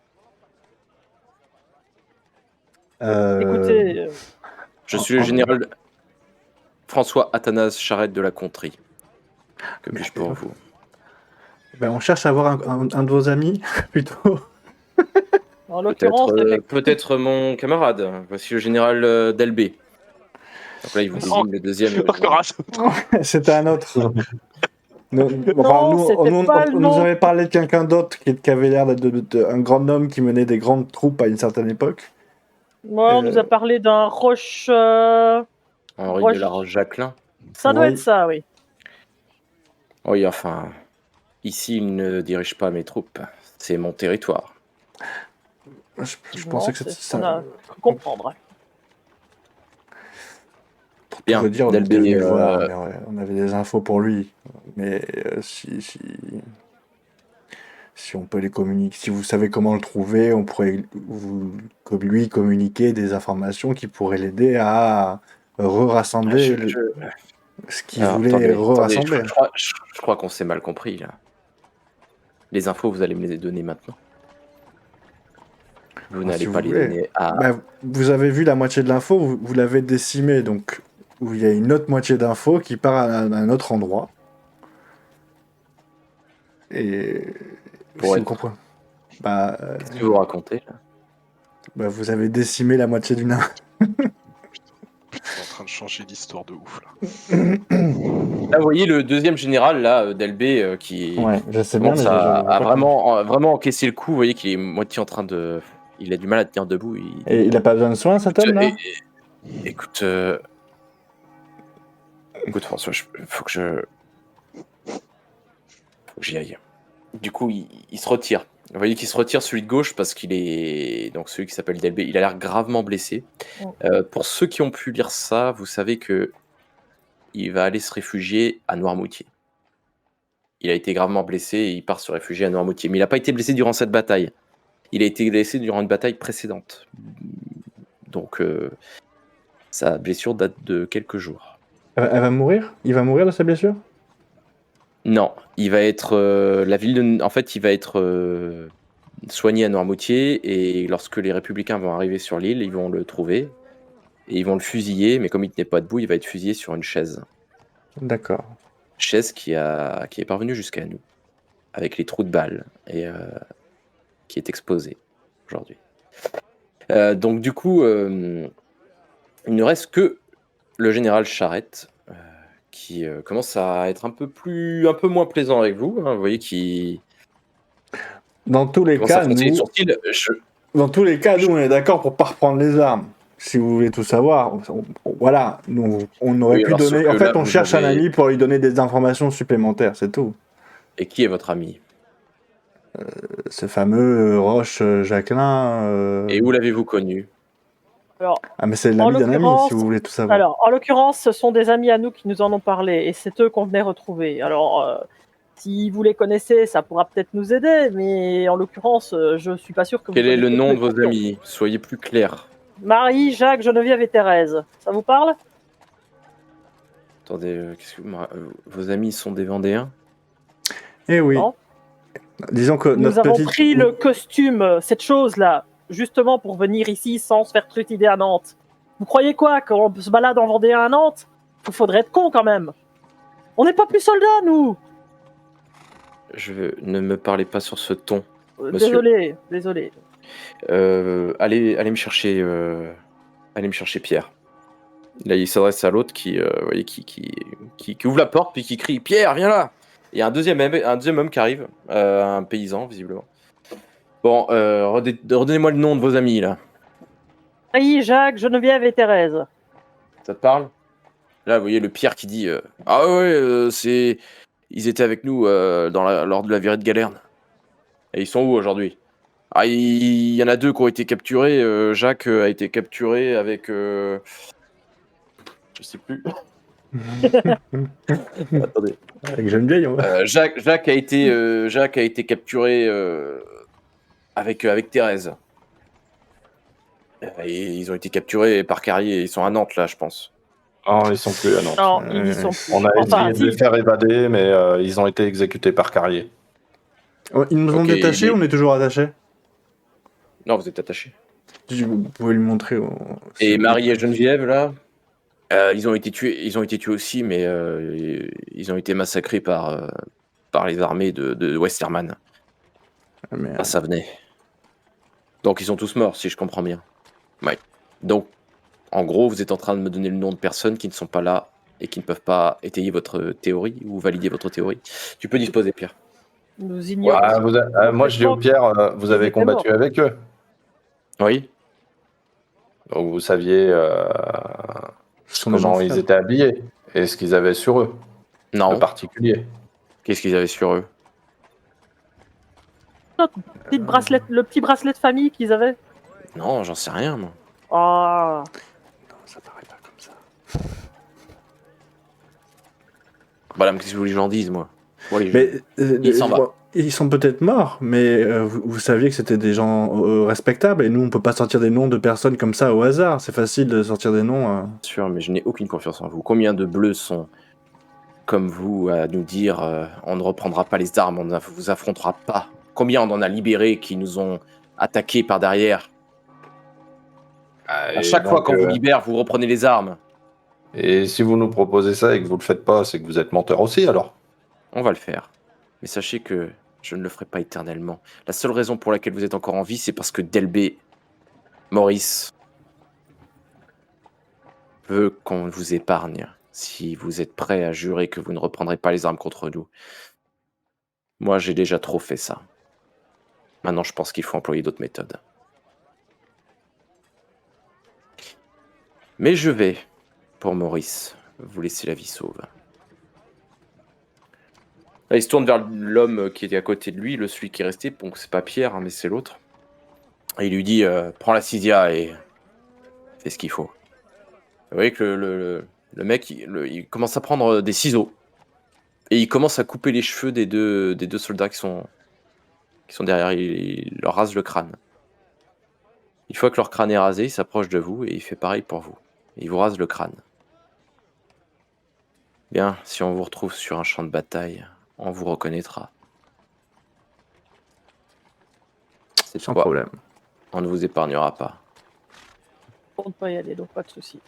Speaker 2: Écoutez,
Speaker 1: Je suis le général François Athanase Charette de la Contrie. Que puis-je pour vous?
Speaker 4: Ben, on cherche à avoir un de vos amis, plutôt.
Speaker 2: en l'occurrence,
Speaker 1: Peut-être mon camarade. Voici le général Delbé. Donc là, il vous désigne le deuxième.
Speaker 4: C'était un autre. Nous,
Speaker 2: c'était pas le
Speaker 4: on nous
Speaker 2: nom.
Speaker 4: avait parlé de quelqu'un d'autre qui avait l'air d'être un grand homme qui menait des grandes troupes à une certaine époque.
Speaker 2: Moi, on nous a parlé d'un Roche.
Speaker 1: Henri de la Roche-Jacquelin.
Speaker 2: Ça doit
Speaker 4: Oui.
Speaker 2: être ça, oui.
Speaker 1: Oui, enfin, ici, il ne dirige pas mes troupes. C'est mon territoire.
Speaker 4: Je pensais que c'était
Speaker 2: ça.
Speaker 4: ça.
Speaker 2: On comprendre.
Speaker 4: Pour
Speaker 1: Bien,
Speaker 4: tout vous dire, on était
Speaker 1: Delbé,
Speaker 4: venu le voir, mais ouais, on avait des infos pour lui. Mais si on peut les communiquer, si vous savez comment le trouver, on pourrait lui communiquer des informations qui pourraient l'aider à rassembler ce qu'il voulait
Speaker 1: attendez,
Speaker 4: rassembler.
Speaker 1: je crois qu'on s'est mal compris, là. Les infos, vous allez me les donner maintenant. Vous n'allez pas les donner à...
Speaker 4: Bah, vous avez vu la moitié de l'info, vous l'avez décimée, donc où il y a une autre moitié d'info qui part à un autre endroit. Et
Speaker 1: Pour
Speaker 4: si
Speaker 1: être-
Speaker 4: vous comprenez. Bah,
Speaker 1: Qu'est-ce que vous racontez, là?
Speaker 4: bah, vous avez décimé la moitié d'une info.
Speaker 5: Putain, on est en train de changer l'histoire de ouf, là.
Speaker 1: Là, vous voyez le deuxième général, là, Delbé, qui
Speaker 4: Ouais, je sais bien,
Speaker 1: commence
Speaker 4: mais
Speaker 1: à vraiment encaisser le coup. Vous voyez qu'il est moitié en train de... Il a du mal à tenir debout.
Speaker 4: Et il a pas besoin de soins, cet homme-là?
Speaker 1: Écoute, François, faut que j'y aille. Du coup, il se retire. Vous voyez qu'il se retire, celui de gauche, parce qu'il est... Donc celui qui s'appelle Delbé, il a l'air gravement blessé. Pour ceux qui ont pu lire ça, vous savez que il va aller se réfugier à Noirmoutier. Il a été gravement blessé et il part se réfugier à Noirmoutier. Mais il n'a pas été blessé durant cette bataille. Il a été blessé durant une bataille précédente. Donc, sa blessure date de quelques jours.
Speaker 4: Elle va mourir? Il va mourir de sa blessure?
Speaker 1: Non, il va être... En fait, il va être soigné à Noirmoutier et lorsque les républicains vont arriver sur l'île, ils vont le trouver et ils vont le fusiller. Mais comme il n'est pas debout, il va être fusillé sur une chaise.
Speaker 4: D'accord.
Speaker 1: Chaise qui est parvenue jusqu'à nous, avec les trous de balles, et qui est exposée aujourd'hui. Donc du coup, il ne reste que le général Charette, qui commence à être un peu moins plaisant avec vous. Hein, vous voyez qu'il
Speaker 4: Dans tous les
Speaker 1: commence à
Speaker 4: cas,
Speaker 1: froncer les
Speaker 4: nous,
Speaker 1: sourcils.
Speaker 4: on est d'accord pour pas reprendre les armes. Si vous voulez tout savoir, voilà, nous, on aurait
Speaker 1: Oui,
Speaker 4: pu
Speaker 1: alors,
Speaker 4: donner.
Speaker 1: sauf
Speaker 4: En
Speaker 1: que
Speaker 4: fait,
Speaker 1: là,
Speaker 4: on
Speaker 1: vous
Speaker 4: cherche un
Speaker 1: avez-
Speaker 4: ami pour lui donner des informations supplémentaires, c'est tout.
Speaker 1: Et qui est votre ami?
Speaker 4: Ce fameux Roche Jacquelin.
Speaker 1: Et où l'avez-vous connu?
Speaker 2: Alors,
Speaker 4: Ah, mais c'est
Speaker 2: en
Speaker 4: l'ami d'un ami,
Speaker 2: l'occurrence-
Speaker 4: si vous voulez tout savoir.
Speaker 2: Alors, en l'occurrence, ce sont des amis à nous qui nous en ont parlé et c'est eux qu'on venait retrouver. Alors, si vous les connaissez, ça pourra peut-être nous aider, mais en l'occurrence, je suis pas sûr que
Speaker 1: Quel
Speaker 2: vous
Speaker 1: est le
Speaker 2: connaissiez
Speaker 1: nom
Speaker 2: tous
Speaker 1: de
Speaker 2: les
Speaker 1: vos
Speaker 2: champions.
Speaker 1: amis? Soyez plus clair.
Speaker 2: Marie, Jacques, Geneviève et Thérèse. Ça vous parle?
Speaker 1: Attendez, vos amis sont des Vendéens?
Speaker 4: Eh oui.
Speaker 2: Non.
Speaker 4: Disons que
Speaker 2: Nous
Speaker 4: notre
Speaker 2: avons
Speaker 4: petite...
Speaker 2: pris le costume, cette chose-là, justement pour venir ici sans se faire trucider à Nantes. Vous croyez quoi, qu'on se balade en Vendée à Nantes? Il faudrait être con quand même. On n'est pas plus soldats, nous.
Speaker 1: Ne me parlez pas sur ce ton. Monsieur.
Speaker 2: Désolé.
Speaker 1: Allez me chercher Pierre. Là, il s'adresse à l'autre qui, vous voyez, qui ouvre la porte puis qui crie Pierre, viens là. Il y a un deuxième homme qui arrive, un paysan visiblement. Bon, redonnez-moi le nom de vos amis là.
Speaker 2: Oui, Jacques, Geneviève et Thérèse.
Speaker 1: Ça te parle? Là, vous voyez le Pierre qui dit ah ouais, c'est ils étaient avec nous lors de la virée de Galerne. Et ils sont où aujourd'hui? Ah, il y en a 2 qui ont été capturés. Jacques a été capturé avec je sais plus. Attendez.
Speaker 4: Avec Geneviève, on va.
Speaker 1: Jacques a été capturé avec Thérèse. Et ils ont été capturés par Carrier. Ils sont à Nantes là, je pense.
Speaker 3: Oh, ils sont plus à Nantes.
Speaker 2: Non, ils y sont plus.
Speaker 3: On a essayé de
Speaker 2: si.
Speaker 3: les faire évader, mais ils ont été exécutés par Carrier.
Speaker 4: Oh, ils nous ont
Speaker 1: Ok,
Speaker 4: détachés,
Speaker 1: mais-
Speaker 4: on est toujours attachés.
Speaker 1: Non, vous êtes attachés.
Speaker 4: Vous pouvez lui montrer.
Speaker 1: Et Marie et Geneviève là, ils ont été tués. Ils ont été tués aussi, mais ils ont été massacrés par les armées de Westermann.
Speaker 4: Mais,
Speaker 1: À Savenay. Donc ils sont tous morts, si je comprends bien. Ouais. Donc, en gros, vous êtes en train de me donner le nom de personnes qui ne sont pas là et qui ne peuvent pas étayer votre théorie ou valider votre théorie. Tu peux disposer, Pierre.
Speaker 2: Nous ignorons.
Speaker 3: Moi, je dis au Pierre, vous
Speaker 2: Ils
Speaker 3: avez
Speaker 2: étaient
Speaker 3: combattu
Speaker 2: morts.
Speaker 3: avec eux.
Speaker 1: Oui.
Speaker 3: Donc vous saviez comment ils étaient habillés et ce qu'ils avaient sur eux, de
Speaker 1: Non.
Speaker 3: particulier.
Speaker 1: Qu'est-ce qu'ils avaient sur eux?
Speaker 2: Le petit bracelet de famille qu'ils avaient.
Speaker 1: Non, j'en sais rien, moi.
Speaker 2: Ah,
Speaker 4: Non, ça paraît pas comme ça.
Speaker 1: Voilà, mais qu'est-ce que vous voulez que j'en dise, moi? Ouais,
Speaker 4: Mais
Speaker 1: Il s'en va.
Speaker 4: bon, ils sont peut-être morts, mais vous saviez que c'était des gens respectables et nous on peut pas sortir des noms de personnes comme ça au hasard. C'est facile de sortir des noms.
Speaker 1: Bien sûr, mais je n'ai aucune confiance en vous. Combien de bleus sont comme vous à nous dire on ne reprendra pas les armes, on ne vous affrontera pas? Combien on en a libéré qui nous ont attaqués par derrière? À chaque fois qu'on vous libère, vous reprenez les armes.
Speaker 3: Et si vous nous proposez ça et que vous le faites pas, c'est que vous êtes menteur aussi, alors.
Speaker 1: On va le faire. Mais sachez que je ne le ferai pas éternellement. La seule raison pour laquelle vous êtes encore en vie, c'est parce que Delbé, Maurice, veut qu'on vous épargne. Si vous êtes prêt à jurer que vous ne reprendrez pas les armes contre nous. Moi, j'ai déjà trop fait ça. Maintenant, je pense qu'il faut employer d'autres méthodes. Mais je vais, pour Maurice, vous laisser la vie sauve. Là, il se tourne vers l'homme qui était à côté de lui, celui qui est resté. Donc, c'est pas Pierre, hein, mais c'est l'autre. Et il lui dit prends la Cydia et fais ce qu'il faut. Vous voyez que le mec, il commence à prendre des ciseaux. Et il commence à couper les cheveux des deux soldats qui sont derrière. Il leur rase le crâne. Une fois que leur crâne est rasé, il s'approche de vous et il fait pareil pour vous. Il vous rase le crâne. Bien, si on vous retrouve sur un champ de bataille, on vous reconnaîtra. C'est
Speaker 4: Sans
Speaker 1: quoi,
Speaker 4: problème.
Speaker 1: on ne vous épargnera pas.
Speaker 2: on ne peut pas y aller, donc pas de souci.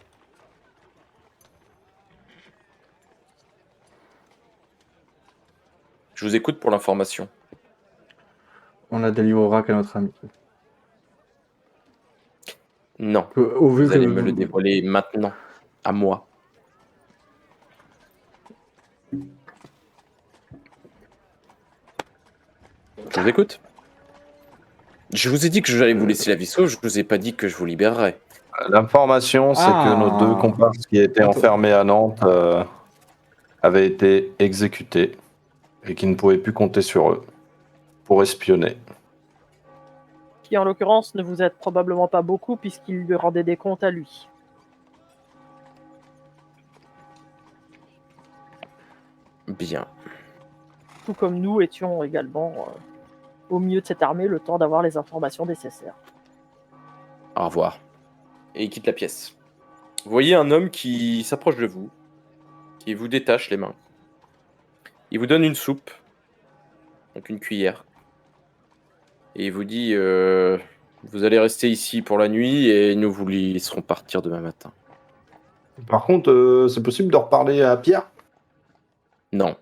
Speaker 1: Je vous écoute pour l'information.
Speaker 4: On la délivrera qu'à notre ami.
Speaker 1: Non,
Speaker 4: Au vu
Speaker 1: vous
Speaker 4: que
Speaker 1: allez me le dévoiler maintenant, à moi. Je vous écoute. Je vous ai dit que j'allais vous laisser la vie sauve, je vous ai pas dit que je vous libérerais.
Speaker 3: L'information, c'est que nos 2 comparses qui étaient enfermés à Nantes avaient été exécutés et qui ne pouvaient plus compter sur eux pour espionner.
Speaker 2: Qui en l'occurrence ne vous aide probablement pas beaucoup puisqu'il lui rendait des comptes à lui.
Speaker 1: Bien.
Speaker 2: Tout comme nous étions également au milieu de cette armée le temps d'avoir les informations nécessaires.
Speaker 1: Au revoir. Et il quitte la pièce. Vous voyez un homme qui s'approche de vous, qui vous détache les mains. Il vous donne une soupe, donc une cuillère. Et il vous dit vous allez rester ici pour la nuit et nous vous laisserons partir demain matin.
Speaker 3: Par contre, c'est possible de reparler à Pierre?
Speaker 1: Non.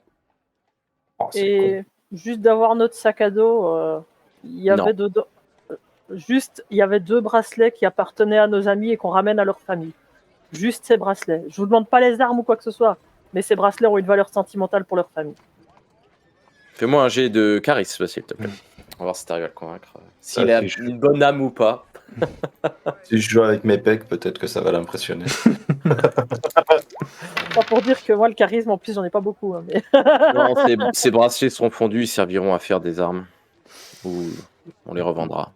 Speaker 3: Oh, c'est
Speaker 2: Et juste d'avoir notre sac à dos, il y avait dedans. Il y avait 2 bracelets qui appartenaient à nos amis et qu'on ramène à leur famille. Juste ces bracelets. Je vous demande pas les armes ou quoi que ce soit, mais ces bracelets ont une valeur sentimentale pour leur famille.
Speaker 1: Fais-moi un jet de charisme, s'il te plaît. On va voir si t'arrives à le convaincre. S'il a
Speaker 3: si je-
Speaker 1: une bonne âme ou pas.
Speaker 3: Si je joue avec mes pecs, peut-être que ça va l'impressionner.
Speaker 2: Pas pour dire que moi, le charisme, en plus, j'en ai pas beaucoup. Hein, mais...
Speaker 1: Non, ces bracelets seront fondus, ils serviront à faire des armes. Ou on les revendra.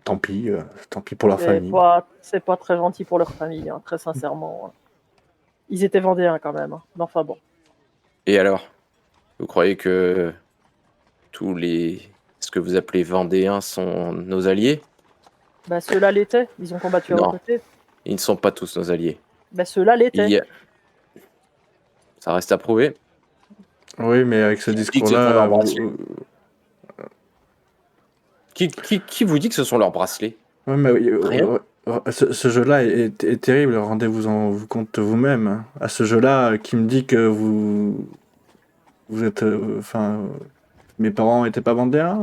Speaker 4: Tant pis pour leur famille.
Speaker 2: C'est pas très gentil pour leur famille, hein, très sincèrement. Hein. Ils étaient vendéens quand même. Hein. Mais enfin bon.
Speaker 1: Et alors? Vous croyez que tous ce que vous appelez vendéens sont nos alliés?
Speaker 2: Bah, ceux-là l'étaient. Ils ont combattu à vos
Speaker 1: Non.
Speaker 2: côtés.
Speaker 1: Ils ne sont pas tous nos alliés.
Speaker 2: Bah, ceux-là l'étaient.
Speaker 1: Ça reste à prouver.
Speaker 4: Oui, mais avec ce
Speaker 1: Qui dit que
Speaker 4: discours-là,
Speaker 1: c'est ton bracelet Qui vous dit que ce sont leurs bracelets?
Speaker 4: ouais, mais
Speaker 1: Rien.
Speaker 4: ce jeu-là est terrible. Rendez-vous compte vous-même. Hein. À ce jeu-là, qui me dit que vous êtes, mes parents étaient pas vendéens.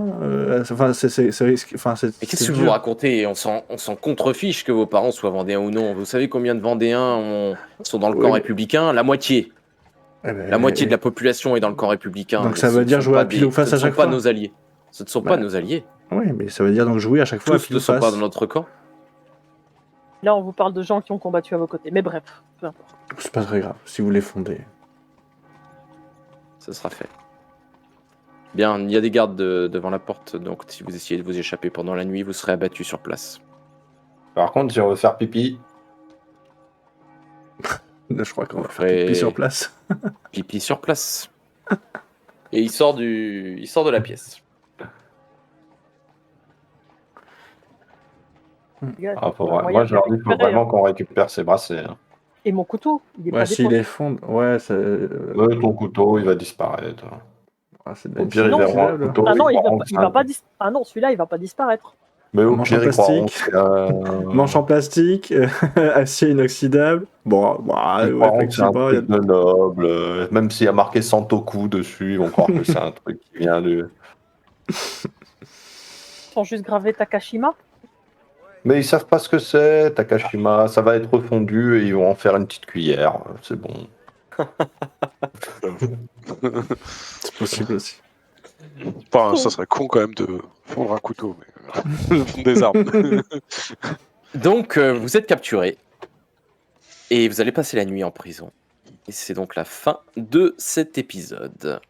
Speaker 4: Enfin, c'est risque. Enfin, c'est.
Speaker 1: Mais qu'est-ce
Speaker 4: c'est
Speaker 1: que vous
Speaker 4: dur.
Speaker 1: racontez? On s'en contrefiche que vos parents soient vendéens ou non. Vous savez combien de vendéens sont dans le
Speaker 4: Oui,
Speaker 1: camp
Speaker 4: mais-
Speaker 1: républicain? La moitié.
Speaker 4: Eh ben,
Speaker 1: La moitié de la population est dans le camp républicain.
Speaker 4: Donc
Speaker 1: Mais
Speaker 4: ça
Speaker 1: ce
Speaker 4: veut
Speaker 1: ne
Speaker 4: dire
Speaker 1: sont
Speaker 4: jouer
Speaker 1: pas
Speaker 4: à pile ou face
Speaker 1: ce
Speaker 4: à
Speaker 1: ne sont
Speaker 4: chaque
Speaker 1: pas
Speaker 4: fois.
Speaker 1: nos alliés. Ce ne sont
Speaker 4: Bah,
Speaker 1: pas nos alliés.
Speaker 4: Oui, mais ça veut dire donc jouer à chaque fois à
Speaker 1: Tous
Speaker 4: pile
Speaker 1: ne
Speaker 4: ou
Speaker 1: sont
Speaker 4: face.
Speaker 1: pas dans notre camp.
Speaker 2: Là, on vous parle de gens qui ont combattu à vos côtés. Mais bref, peu importe.
Speaker 4: C'est pas très grave. Si vous les fondez.
Speaker 1: Ce sera fait. Bien, il y a des gardes devant la porte, donc si vous essayez de vous échapper pendant la nuit, vous serez abattu sur place.
Speaker 3: Par contre, si on veut faire pipi,
Speaker 4: Là, je crois qu'on va
Speaker 1: Vous
Speaker 4: faire
Speaker 1: ferez-
Speaker 4: pipi sur place.
Speaker 1: Pipi sur place. Et il sort de la pièce.
Speaker 2: Gars,
Speaker 3: faudrait-
Speaker 2: moyen
Speaker 3: moi
Speaker 2: de
Speaker 3: je leur dis qu'il faut
Speaker 2: récupérer,
Speaker 3: vraiment
Speaker 2: hein.
Speaker 3: qu'on récupère ces bracelets. Hein.
Speaker 2: Et mon couteau, il est
Speaker 4: Ouais,
Speaker 2: pas
Speaker 4: s'ils
Speaker 2: dépourvu.
Speaker 4: les fondent. Ouais, c'est.
Speaker 3: Ton couteau, il va disparaître.
Speaker 4: C'est
Speaker 3: Au pire, ils
Speaker 2: Non,
Speaker 3: verront un
Speaker 4: inoxydable.
Speaker 3: couteau.
Speaker 2: Ah non,
Speaker 3: ils croiront que c'est un-
Speaker 2: Ah non, celui-là, il va pas disparaître.
Speaker 3: Mais au
Speaker 4: Manche
Speaker 3: pire,
Speaker 4: en
Speaker 3: ils croiront
Speaker 4: plastique.
Speaker 3: que c'est un...
Speaker 4: Manche en plastique, acier inoxydable. Bon, bah,
Speaker 3: Ils
Speaker 4: ouais,
Speaker 3: croiront que c'est un
Speaker 4: effectivement. il y a-
Speaker 3: truc de noble. Même s'il y a marqué Santoku dessus, ils vont croire que c'est un truc qui vient de...
Speaker 2: Ils sont juste gravés Takashima.
Speaker 3: Mais ils savent pas ce que c'est, Takashima. Ça va être refondu et ils vont en faire une petite cuillère. C'est bon.
Speaker 4: C'est possible aussi.
Speaker 5: Enfin, ça serait con quand même de fondre un couteau, mais fondre des armes.
Speaker 1: Donc, vous êtes capturé. Et vous allez passer la nuit en prison. Et c'est donc la fin de cet épisode.